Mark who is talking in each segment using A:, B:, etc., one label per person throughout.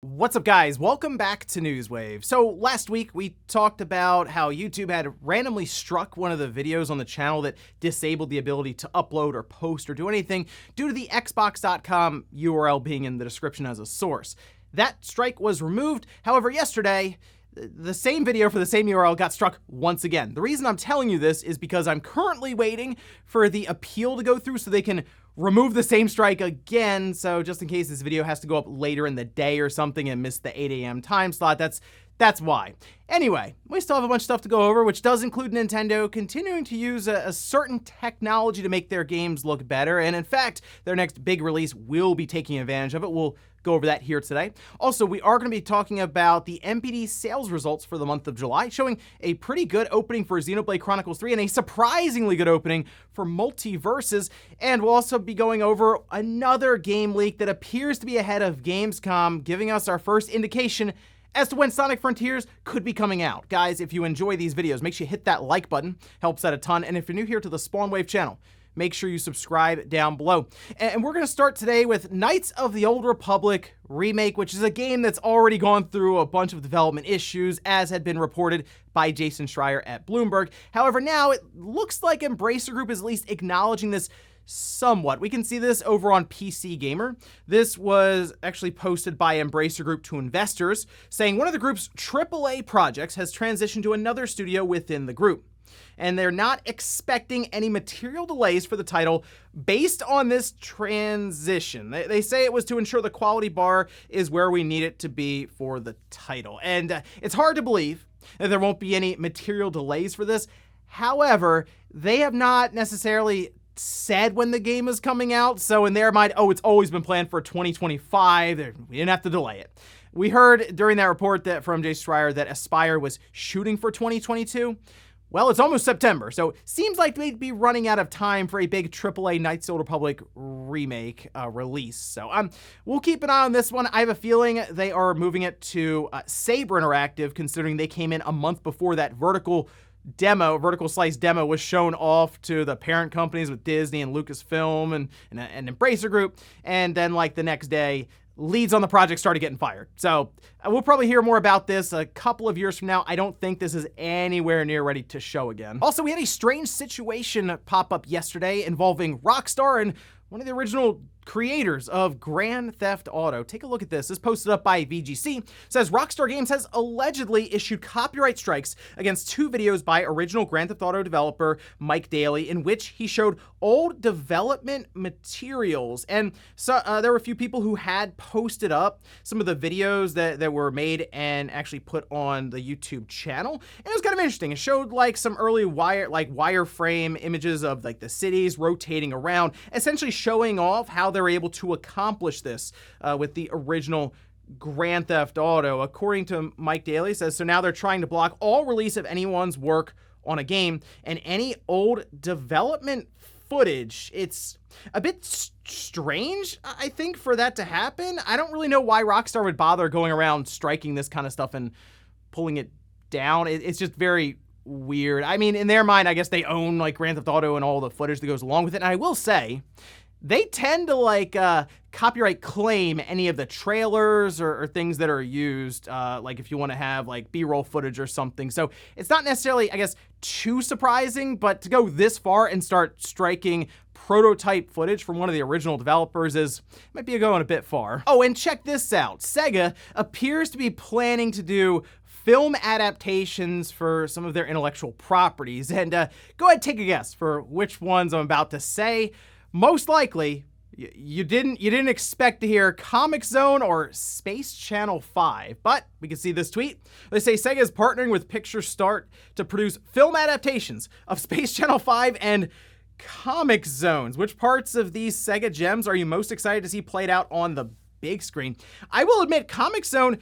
A: What's up, guys? Welcome back to Newswave. So last week we talked about how YouTube had randomly struck one of the videos on the channel that disabled the ability to upload or post or do anything due to the xbox.com URL being in the description as a source. That strike was removed. However, yesterday, the same video for the same URL got struck once again. The reason I'm telling you this is because I'm currently waiting for the appeal to go through so they can remove the same strike again. So just in case this video has to go up later in the day or something and miss the 8 a.m. time slot, that's why. Anyway, we still have a bunch of stuff to go over, which does include Nintendo continuing to use a certain technology to make their games look better. And in fact, their next big release will be taking advantage of it. We'll go over that here today. Also, we are going to be talking about the NPD sales results for the month of July, showing a pretty good opening for Xenoblade Chronicles 3 and a surprisingly good opening for Multiverses. And we'll also be going over another game leak that appears to be ahead of Gamescom, giving us our first indication as to when Sonic Frontiers could be coming out. Guys, if you enjoy these videos, make sure you hit that like button. Helps out a ton. And if you're new here to the Spawnwave channel, make sure you subscribe down below. And we're going to start today with Knights of the Old Republic Remake, which is a game that's already gone through a bunch of development issues, as had been reported by Jason Schreier at Bloomberg. However, now it looks like Embracer Group is at least acknowledging this somewhat. We can see this over on PC Gamer. This was actually posted by Embracer Group to investors, saying one of the group's AAA projects has transitioned to another studio within the group, and they're not expecting any material delays for the title based on this transition. They say it was to ensure the quality bar is where we need it to be for the title. And it's hard to believe that there won't be any material delays for this. However, they have not necessarily said when the game is coming out, so in their mind, it's always been planned for 2025. We didn't have to delay it. We heard during that report that from Jay Schreier that Aspyr was shooting for 2022. Well, it's almost September, so seems like they'd be running out of time for a big AAA Knights of the Old Republic remake release. So we'll keep an eye on this one. I have a feeling they are moving it to Saber Interactive, considering they came in a month before that vertical slice demo was shown off to the parent companies with Disney and Lucasfilm and Embracer Group. And then like the next day, leads on the project started getting fired. So we'll probably hear more about this a couple of years from now. I don't think this is anywhere near ready to show again. Also, we had a strange situation pop up yesterday involving Rockstar and one of the original creators of Grand Theft Auto. Take a look at this. This posted up by VGC says Rockstar Games has allegedly issued copyright strikes against two videos by original Grand Theft Auto developer Mike Daly, in which he showed old development materials. And so there were a few people who had posted up some of the videos that were made and actually put on the YouTube channel. And it was kind of interesting. It showed like some early wireframe images of like the cities rotating around, essentially showing off how they're able to accomplish this with the original Grand Theft Auto. According to Mike Daly, says, so now they're trying to block all release of anyone's work on a game and any old development footage. It's a bit strange, I think, for that to happen. I don't really know why Rockstar would bother going around striking this kind of stuff and pulling it down. It's just very weird. I mean, in their mind, I guess they own like Grand Theft Auto and all the footage that goes along with it. And I will say, they tend to like copyright claim any of the trailers or things that are used, like if you want to have like B-roll footage or something. So it's not necessarily, I guess, too surprising, but to go this far and start striking prototype footage from one of the original developers might be going a bit far. Oh, and check this out. Sega appears to be planning to do film adaptations for some of their intellectual properties. And go ahead, take a guess for which ones I'm about to say. Most likely, you didn't expect to hear Comic Zone or Space Channel 5, but we can see this tweet. They say Sega is partnering with Picture Start to produce film adaptations of Space Channel 5 and Comic Zones. Which parts of these Sega gems are you most excited to see played out on the big screen? I will admit, Comic Zone,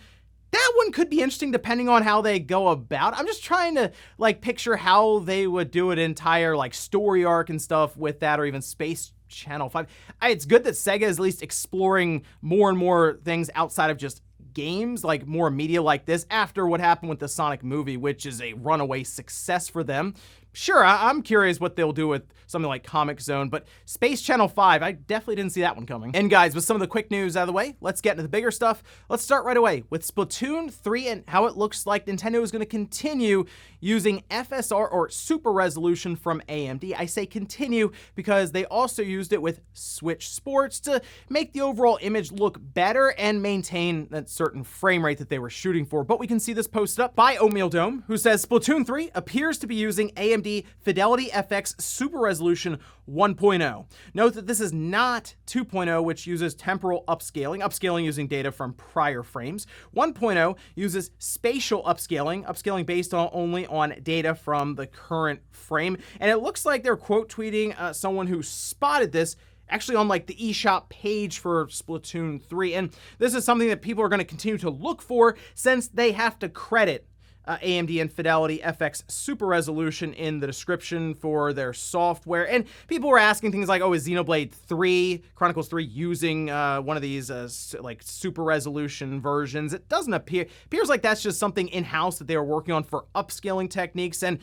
A: that one could be interesting depending on how they go about. I'm just trying to like picture how they would do an entire like story arc and stuff with that, or even Space Channel 5. It's good that Sega is at least exploring more and more things outside of just games, like more media like this, after what happened with the Sonic movie, which is a runaway success for them. Sure, I'm curious what they'll do with something like Comic Zone, but Space Channel 5, I definitely didn't see that one coming. And guys, with some of the quick news out of the way, let's get into the bigger stuff. Let's start right away with Splatoon 3 and how it looks like Nintendo is going to continue using FSR or Super Resolution from AMD. I say continue because they also used it with Switch Sports to make the overall image look better and maintain that certain frame rate that they were shooting for. But we can see this posted up by Oatmeal Dome, who says Splatoon 3 appears to be using AMD Fidelity FX Super Resolution 1.0. Note that this is not 2.0, which uses temporal upscaling using data from prior frames. 1.0 uses spatial upscaling based only on data from the current frame. And it looks like they're quote tweeting someone who spotted this actually on like the eShop page for Splatoon 3. And this is something that people are going to continue to look for since they have to credit AMD and Fidelity FX Super Resolution in the description for their software. And people were asking things like, oh, is Xenoblade 3, Chronicles 3 using one of these like Super Resolution versions? It doesn't appears like that's just something in-house that they were working on for upscaling techniques. And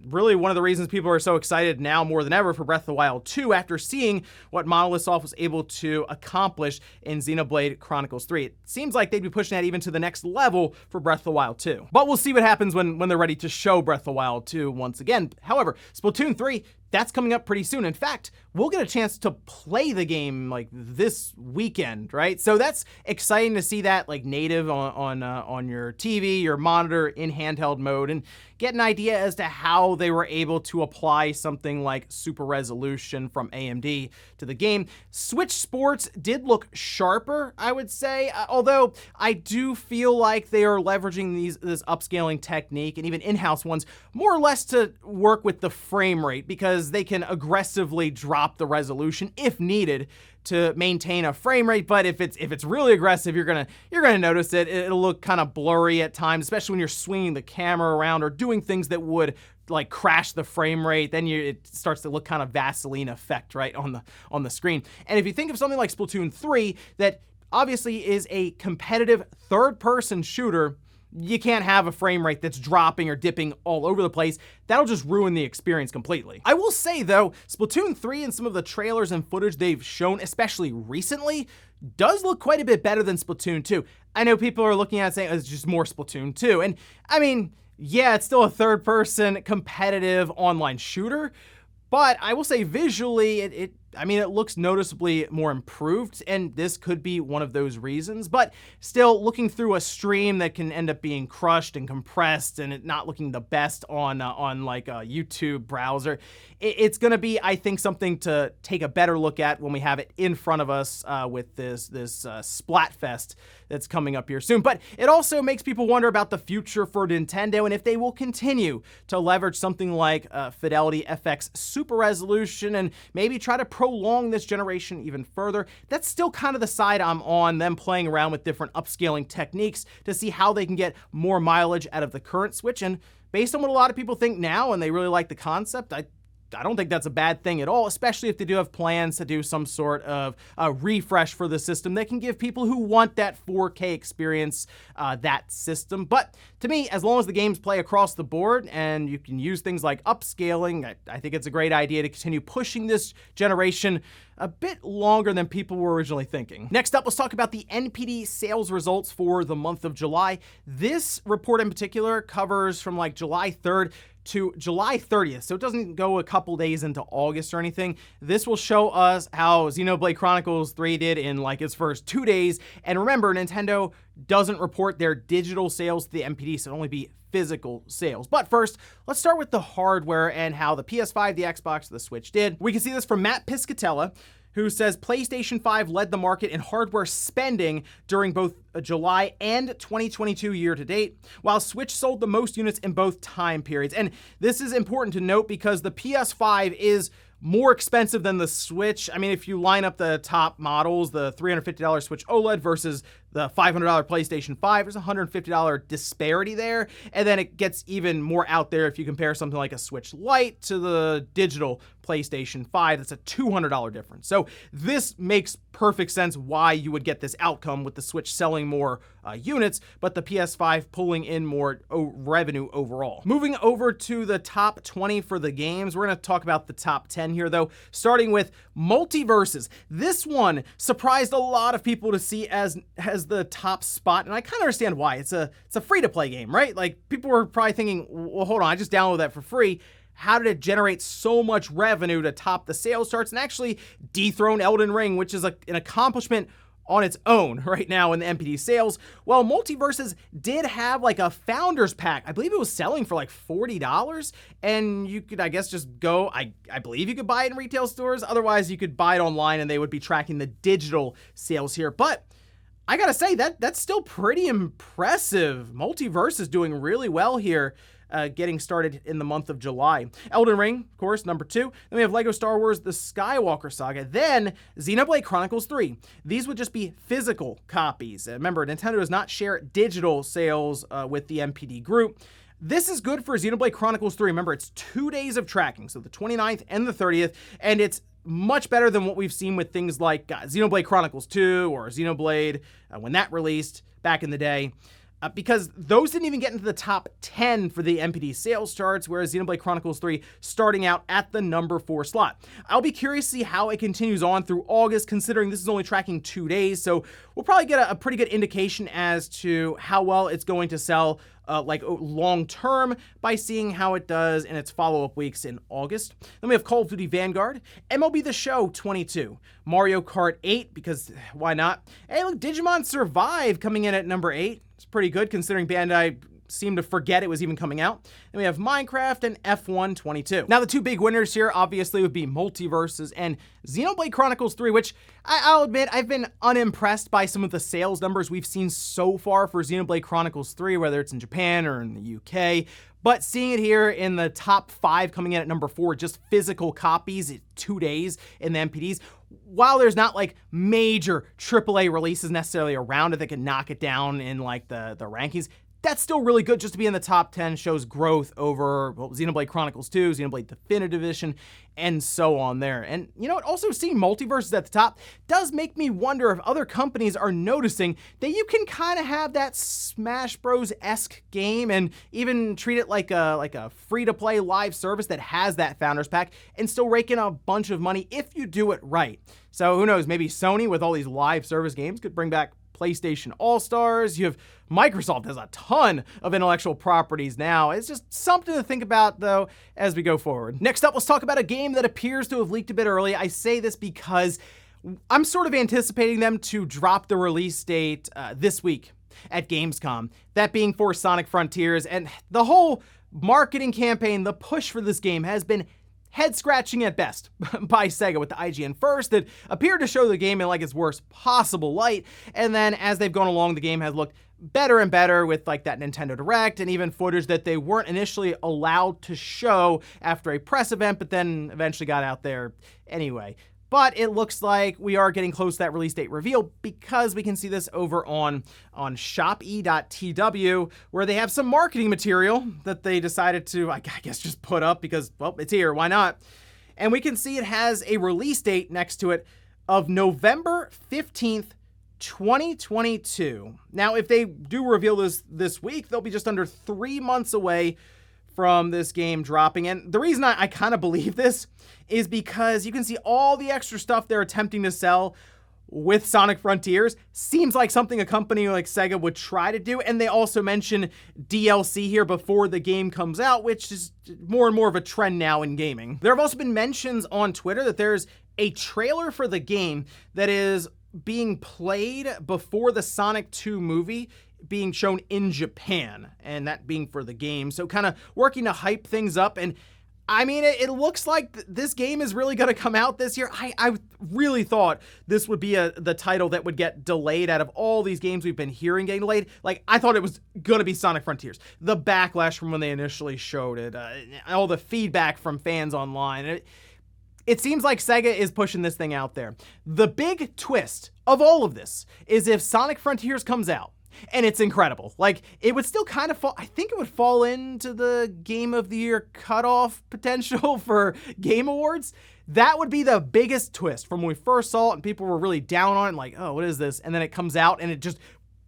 A: really one of the reasons people are so excited now more than ever for Breath of the Wild 2 after seeing what Monolith Soft was able to accomplish in Xenoblade Chronicles 3. It seems like they'd be pushing that even to the next level for Breath of the Wild 2. But we'll see what happens when they're ready to show Breath of the Wild 2 once again. However, Splatoon 3, that's coming up pretty soon. In fact, we'll get a chance to play the game like this weekend, right? So that's exciting to see that like native on your TV, your monitor in handheld mode, and get an idea as to how they were able to apply something like Super Resolution from AMD to the game. Switch Sports did look sharper, I would say, although I do feel like they are leveraging this upscaling technique and even in-house ones more or less to work with the frame rate, because they can aggressively drop the resolution if needed to maintain a frame rate. But if it's really aggressive, you're gonna notice it. It'll look kind of blurry at times, especially when you're swinging the camera around or doing things that would like crash the frame rate. Then it starts to look kind of Vaseline effect right on the screen. And if you think of something like Splatoon 3 that obviously is a competitive third-person shooter, you can't have a frame rate that's dropping or dipping all over the place. That'll just ruin the experience completely. I will say though, Splatoon 3 and some of the trailers and footage they've shown, especially recently, does look quite a bit better than Splatoon 2. I know people are looking at it saying it's just more Splatoon 2. And I mean, yeah, it's still a third-person competitive online shooter, but I will say visually, it looks noticeably more improved, and this could be one of those reasons. But still, looking through a stream that can end up being crushed and compressed and it not looking the best on like a YouTube browser, it's going to be, I think, something to take a better look at when we have it in front of us with this Splatfest that's coming up here soon. But it also makes people wonder about the future for Nintendo and if they will continue to leverage something like Fidelity FX Super Resolution and maybe try to prolong this generation even further. That's still kind of the side I'm on, them playing around with different upscaling techniques to see how they can get more mileage out of the current Switch. And based on what a lot of people think now, and they really like the concept, I don't think that's a bad thing at all, especially if they do have plans to do some sort of refresh for the system that can give people who want that 4K experience that system. But to me, as long as the games play across the board and you can use things like upscaling, I think it's a great idea to continue pushing this generation a bit longer than people were originally thinking. Next up, let's talk about the NPD sales results for the month of July. This report in particular covers from like July 3rd to July 30th, so it doesn't go a couple days into August or anything. This will show us how Xenoblade Chronicles 3 did in like its first 2 days. And remember, Nintendo doesn't report their digital sales to the NPD, so it'll only be physical sales. But first, let's start with the hardware and how the PS5, the Xbox, the Switch did. We can see this from Matt Piscatella, who says PlayStation 5 led the market in hardware spending during both July and 2022 year to date, while Switch sold the most units in both time periods. And this is important to note because the PS5 is more expensive than the Switch. I mean, if you line up the top models, the $350 Switch OLED versus the $500 PlayStation 5. There's a $150 disparity there. And then it gets even more out there if you compare something like a Switch Lite to the digital PlayStation 5. That's a $200 difference. So this makes perfect sense why you would get this outcome with the Switch selling more units, but the PS5 pulling in more revenue overall. Moving over to the top 20 for the games, we're going to talk about the top 10 here though, starting with Multiverses. This one surprised a lot of people to see as the top spot, and I kind of understand why. It's a free-to-play game, right? Like, people were probably thinking, well, hold on, I just downloaded that for free. How did it generate so much revenue to top the sales charts and actually dethrone Elden Ring, which is an accomplishment on its own right now in the NPD sales? Well, Multiverses did have like a founder's pack. I believe it was selling for like $40, and you could, I guess, just go, I believe you could buy it in retail stores. Otherwise, you could buy it online and they would be tracking the digital sales here. But I gotta say, that's still pretty impressive. Multiverses doing really well here. Getting started in the month of July. Elden Ring, of course, number 2. Then we have Lego Star Wars The Skywalker Saga. Then Xenoblade Chronicles 3. These would just be physical copies. Remember, Nintendo does not share digital sales with the NPD group. This is good for Xenoblade Chronicles 3. Remember, it's 2 days of tracking, so the 29th and the 30th, and it's much better than what we've seen with things like Xenoblade Chronicles 2 or Xenoblade when that released back in the day. Because those didn't even get into the top 10 for the NPD sales charts, whereas Xenoblade Chronicles 3 starting out at the number 4 slot. I'll be curious to see how it continues on through August, considering this is only tracking 2 days, so we'll probably get a pretty good indication as to how well it's going to sell long term by seeing how it does in its follow-up weeks in August. Then we have Call of Duty Vanguard, MLB The Show 22, Mario Kart 8, because why not? Hey, look, Digimon Survive coming in at number 8. It's pretty good considering Bandai seemed to forget it was even coming out. Then we have Minecraft and F1 22. Now the two big winners here obviously would be Multiverses and Xenoblade Chronicles 3, which I'll admit I've been unimpressed by some of the sales numbers we've seen so far for Xenoblade Chronicles 3, whether it's in Japan or in the UK. But seeing it here in the top 5 coming in at number 4, just physical copies in 2 days in the NPDs, while there's not like major AAA releases necessarily around it that can knock it down in like the rankings, that's still really good just to be in the top 10, shows growth over Xenoblade Chronicles 2, Xenoblade Definitive Edition, and so on there. And you know what, also seeing Multiverses at the top does make me wonder if other companies are noticing that you can kind of have that Smash Bros-esque game and even treat it like a free-to-play live service that has that Founders Pack and still rake in a bunch of money if you do it right. So who knows, maybe Sony with all these live service games could bring back PlayStation All-Stars. You have Microsoft has a ton of intellectual properties now. It's just something to think about, though, as we go forward. Next up, let's talk about a game that appears to have leaked a bit early. I say this because I'm sort of anticipating them to drop the release date this week at Gamescom, that being for Sonic Frontiers. And the whole marketing campaign, the push for this game has been head-scratching at best by Sega, with the IGN first that appeared to show the game in like its worst possible light, and then as they've gone along, the game has looked better and better with like that Nintendo Direct and even footage that they weren't initially allowed to show after a press event, but then eventually got out there anyway. But it looks like we are getting close to that release date reveal, because we can see this over on shop.e.tw, where they have some marketing material that they decided to, I guess, just put up because, well, it's here, why not? And we can see it has a release date next to it of November 15th, 2022. Now, if they do reveal this week, they'll be just under 3 months away from this game dropping. And the reason I kind of believe this is because you can see all the extra stuff they're attempting to sell with Sonic Frontiers. Seems like something a company like Sega would try to do. And they also mention DLC here before the game comes out, which is more and more of a trend now in gaming. There have also been mentions on Twitter that there's a trailer for the game that is being played before the Sonic 2 movie being shown in Japan, and that being for the game. So kind of working to hype things up. And I mean, it looks like this game is really going to come out this year. I really thought this would be the title that would get delayed out of all these games we've been hearing getting delayed. Like, I thought it was going to be Sonic Frontiers. The backlash from when they initially showed it, all the feedback from fans online. It seems like Sega is pushing this thing out there. The big twist of all of this is if Sonic Frontiers comes out, and it's incredible. Like, it would still kind of fall, I think it would fall into the Game of the Year cutoff potential for Game Awards. That would be the biggest twist from when we first saw it and people were really down on it, like, oh, what is this? And then it comes out and it just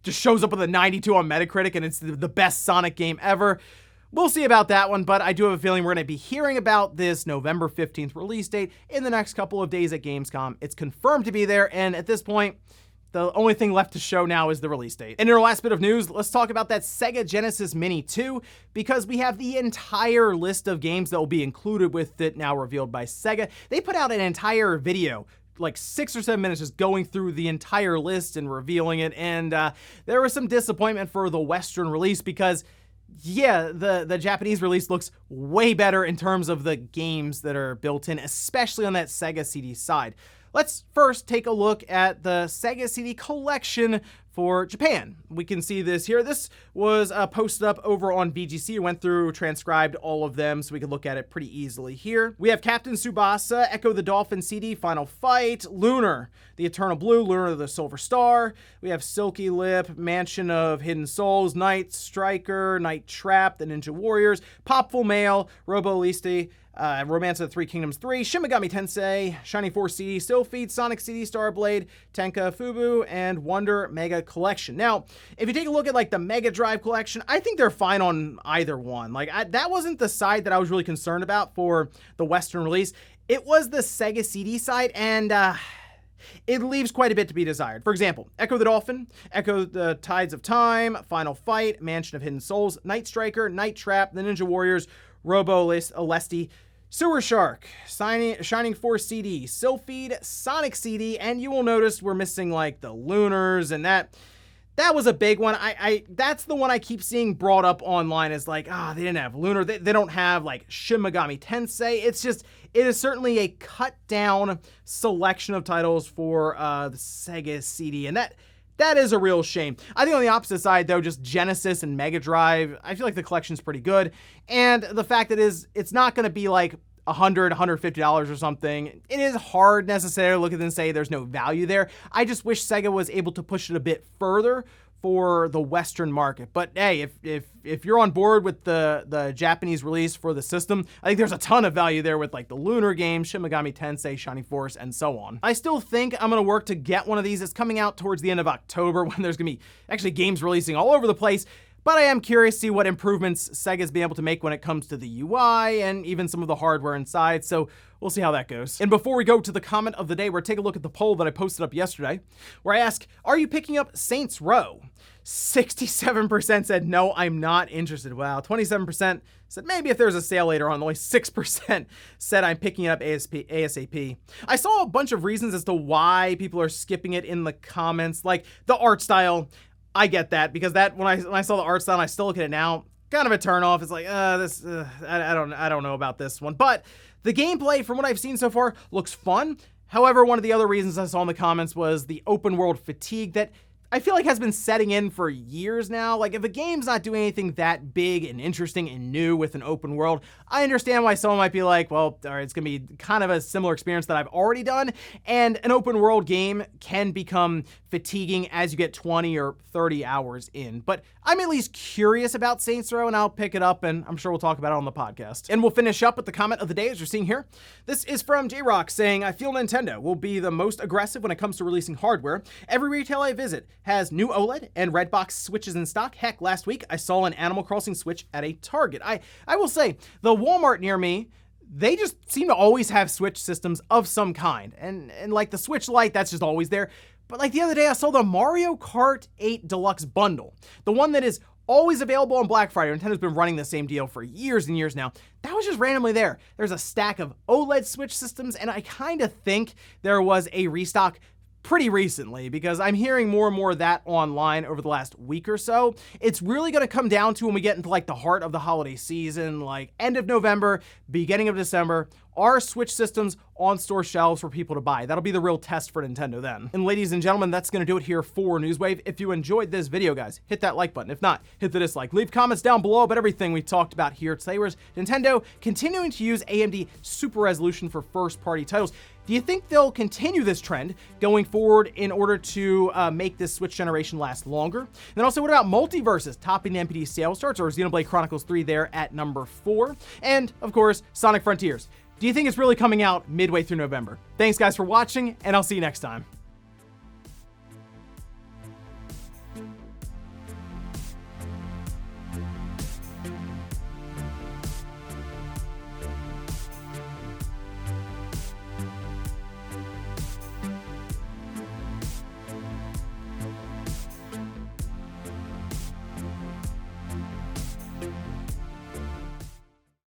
A: shows up with a 92 on Metacritic and it's the best Sonic game ever. We'll see about that one, but I do have a feeling we're going to be hearing about this November 15th release date in the next couple of days at Gamescom. It's confirmed to be there, and at this point, the only thing left to show now is the release date. And in our last bit of news, let's talk about that Sega Genesis Mini 2, because we have the entire list of games that will be included with it now revealed by Sega. They put out an entire video, like 6 or 7 minutes, just going through the entire list and revealing it, and there was some disappointment for the Western release because, yeah, the Japanese release looks way better in terms of the games that are built in, especially on that Sega CD side. Let's first take a look at the Sega CD collection for Japan. We can see this here. This was posted up over on VGC. Went through, transcribed all of them so we could look at it pretty easily here. We have Captain Tsubasa, Echo the Dolphin CD, Final Fight, Lunar, The Eternal Blue, Lunar the Silver Star. We have Silky Lip, Mansion of Hidden Souls, Night Striker, Night Trap, The Ninja Warriors, Popful Mail, Robo Listi, Romance of the Three Kingdoms 3, Shin Megami Tensei, Shining Force CD, Stillfeed, Sonic CD, Starblade, Tenka Fubu, and Wonder Mega Collection. Now, if you take a look at like the Mega Drive Collection, I think they're fine on either one. Like, that wasn't the side that I was really concerned about for the Western release. It was the Sega CD side, and it leaves quite a bit to be desired. For example, Echo the Dolphin, Echo the Tides of Time, Final Fight, Mansion of Hidden Souls, Night Striker, Night Trap, The Ninja Warriors, Robo Listi, Sewer Shark, Shining Force CD, Sylpheed, Sonic CD, and you will notice we're missing like the Lunars, and that was a big one. That's the one I keep seeing brought up online as like, they didn't have Lunar. They don't have like Shin Megami Tensei. It is certainly a cut down selection of titles for the Sega CD, and that is a real shame. I think on the opposite side, though, just Genesis and Mega Drive, I feel like the collection's pretty good. And the fact that it's not going to be like $100, $150 or something. It is hard necessarily to look at it and say there's no value there. I just wish Sega was able to push it a bit further for the Western market. But hey, if you're on board with the Japanese release for the system, I think there's a ton of value there with like the Lunar games, Shin Megami Tensei, Shining Force, and so on. I still think I'm going to work to get one of these. It's coming out towards the end of October when there's going to be actually games releasing all over the place. But I am curious to see what improvements Sega's been able to make when it comes to the UI and even some of the hardware inside, so we'll see how that goes. And before we go to the comment of the day, we're taking a look at the poll that I posted up yesterday, where I ask, are you picking up Saints Row? 67% said, no, I'm not interested. Wow, 27% said maybe if there's a sale later on. Only 6% said I'm picking it up ASAP. I saw a bunch of reasons as to why people are skipping it in the comments, like the art style. I get that, because when I saw the art style and I still look at it now, kind of a turn off. It's like, I don't know about this one. But the gameplay, from what I've seen so far, looks fun. However, one of the other reasons I saw in the comments was the open world fatigue that I feel like has been setting in for years now. Like, if a game's not doing anything that big and interesting and new with an open world, I understand why someone might be like, well, all right, it's gonna be kind of a similar experience that I've already done. And an open world game can become fatiguing as you get 20 or 30 hours in. But I'm at least curious about Saints Row, and I'll pick it up, and I'm sure we'll talk about it on the podcast. And we'll finish up with the comment of the day, as you're seeing here. This is from J-Rock saying, I feel Nintendo will be the most aggressive when it comes to releasing hardware. Every retail I visit has new OLED and Redbox Switches in stock. Heck, last week I saw an Animal Crossing Switch at a Target. I will say, the Walmart near me, they just seem to always have Switch systems of some kind. And like the Switch Lite, that's just always there. But like the other day, I saw the Mario Kart 8 Deluxe Bundle, the one that is always available on Black Friday. Nintendo's been running the same deal for years and years now. That was just randomly there. There's a stack of OLED Switch systems, and I kind of think there was a restock pretty recently, because I'm hearing more and more of that online over the last week or so. It's really going to come down to when we get into like the heart of the holiday season, like end of November, beginning of December. are Switch systems on store shelves for people to buy? That'll be the real test for Nintendo then. And ladies and gentlemen, that's going to do it here for Newswave. If you enjoyed this video, guys, hit that like button. If not, hit the dislike. Leave comments down below about everything we talked about here today. Whereas Nintendo continuing to use AMD Super Resolution for first-party titles. Do you think they'll continue this trend going forward in order to make this Switch generation last longer? And then also, what about multiverses topping the NPD sales charts, or Xenoblade Chronicles 3 there at number 4? And, of course, Sonic Frontiers. Do you think it's really coming out midway through November? Thanks, guys, for watching, and I'll see you next time.